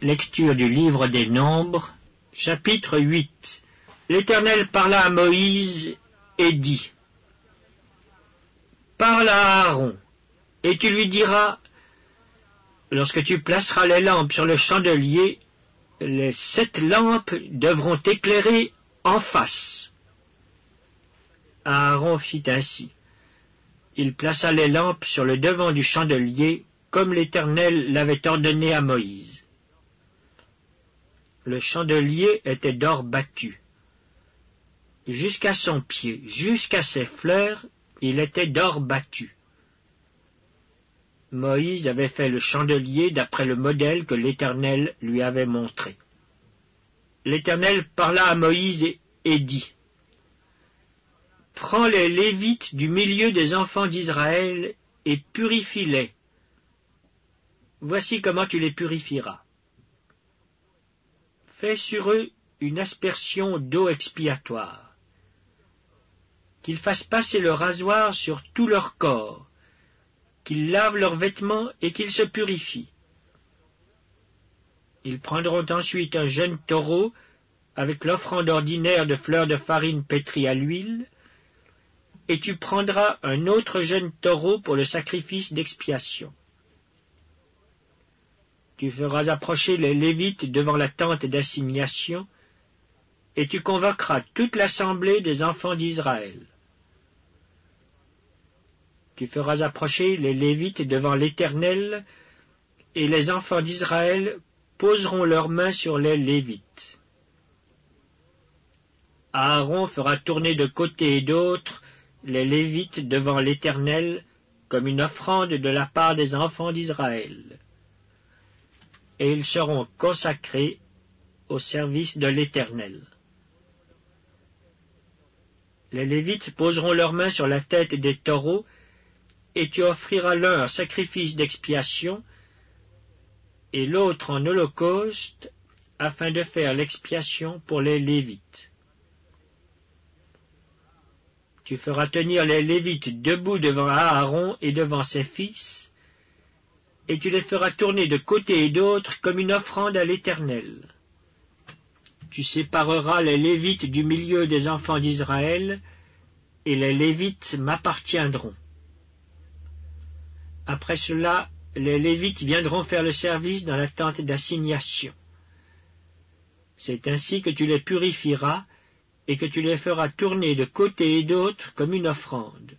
Lecture du livre des Nombres, chapitre 8. L'Éternel parla à Moïse et dit: Parle à Aaron, et tu lui diras: lorsque tu placeras les lampes sur le chandelier, les 7 lampes devront éclairer en face. Aaron fit ainsi. Il plaça les lampes sur le devant du chandelier, comme l'Éternel l'avait ordonné à Moïse. Le chandelier était d'or battu. Jusqu'à son pied, jusqu'à ses fleurs, il était d'or battu. Moïse avait fait le chandelier d'après le modèle que l'Éternel lui avait montré. L'Éternel parla à Moïse et dit: Prends les Lévites du milieu des enfants d'Israël et purifie-les. Voici comment tu les purifieras. Fais sur eux une aspersion d'eau expiatoire. Qu'ils fassent passer le rasoir sur tout leur corps, qu'ils lavent leurs vêtements et qu'ils se purifient. Ils prendront ensuite un jeune taureau avec l'offrande ordinaire de fleurs de farine pétrie à l'huile, et tu prendras un autre jeune taureau pour le sacrifice d'expiation. Tu feras approcher les Lévites devant la tente d'assignation, et tu convoqueras toute l'assemblée des enfants d'Israël. Tu feras approcher les Lévites devant l'Éternel, et les enfants d'Israël poseront leurs mains sur les Lévites. Aaron fera tourner de côté et d'autre les Lévites devant l'Éternel comme une offrande de la part des enfants d'Israël. Et ils seront consacrés au service de l'Éternel. Les Lévites poseront leurs mains sur la tête des taureaux, et tu offriras l'un en sacrifice d'expiation, et l'autre en holocauste, afin de faire l'expiation pour les Lévites. Tu feras tenir les Lévites debout devant Aaron et devant ses fils, et tu les feras tourner de côté et d'autre comme une offrande à l'Éternel. Tu sépareras les Lévites du milieu des enfants d'Israël, et les Lévites m'appartiendront. Après cela, les Lévites viendront faire le service dans la tente d'assignation. C'est ainsi que tu les purifieras, et que tu les feras tourner de côté et d'autre comme une offrande.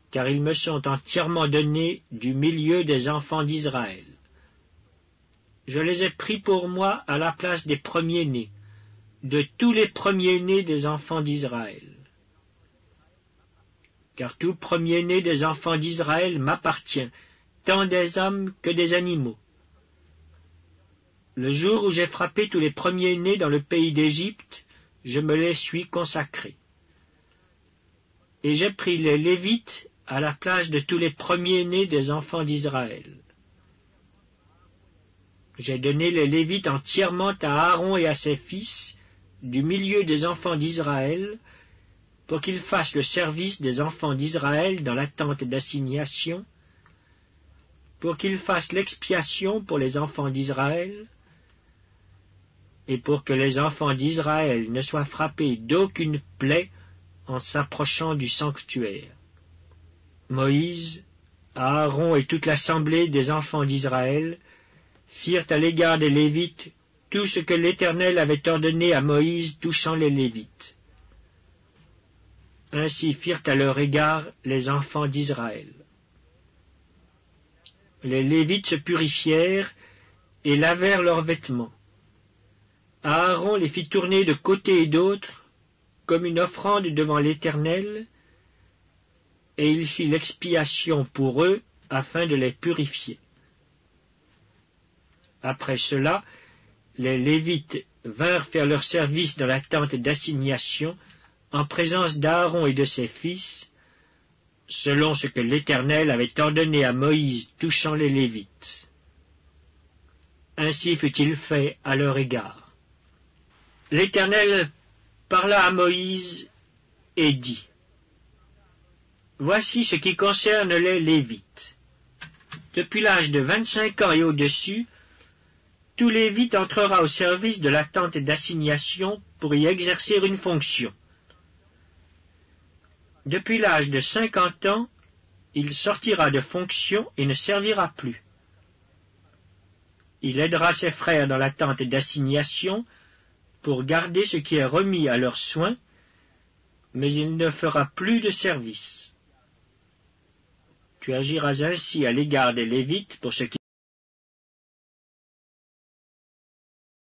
Car ils me sont entièrement donnés du milieu des enfants d'Israël. Je les ai pris pour moi à la place des premiers-nés, de tous les premiers-nés des enfants d'Israël. Car tout premier-né des enfants d'Israël m'appartient, tant des hommes que des animaux. Le jour où j'ai frappé tous les premiers-nés dans le pays d'Égypte, je me les suis consacrés. Et j'ai pris les Lévites à la place de tous les premiers-nés des enfants d'Israël. J'ai donné les Lévites entièrement à Aaron et à ses fils, du milieu des enfants d'Israël, pour qu'ils fassent le service des enfants d'Israël dans la tente d'assignation, pour qu'ils fassent l'expiation pour les enfants d'Israël, et pour que les enfants d'Israël ne soient frappés d'aucune plaie en s'approchant du sanctuaire. Moïse, Aaron et toute l'assemblée des enfants d'Israël firent à l'égard des Lévites tout ce que l'Éternel avait ordonné à Moïse touchant les Lévites. Ainsi firent à leur égard les enfants d'Israël. Les Lévites se purifièrent et lavèrent leurs vêtements. Aaron les fit tourner de côté et d'autre comme une offrande devant l'Éternel, et il fit l'expiation pour eux afin de les purifier. Après cela, les Lévites vinrent faire leur service dans la tente d'assignation en présence d'Aaron et de ses fils, selon ce que l'Éternel avait ordonné à Moïse touchant les Lévites. Ainsi fut-il fait à leur égard. L'Éternel parla à Moïse et dit: Voici ce qui concerne les Lévites. Depuis l'âge de 25 ans et au-dessus, tout Lévite entrera au service de la tente d'assignation pour y exercer une fonction. Depuis l'âge de 50 ans, il sortira de fonction et ne servira plus. Il aidera ses frères dans la tente d'assignation pour garder ce qui est remis à leurs soins, mais il ne fera plus de service. Tu agiras ainsi à l'égard des Lévites pour ce qui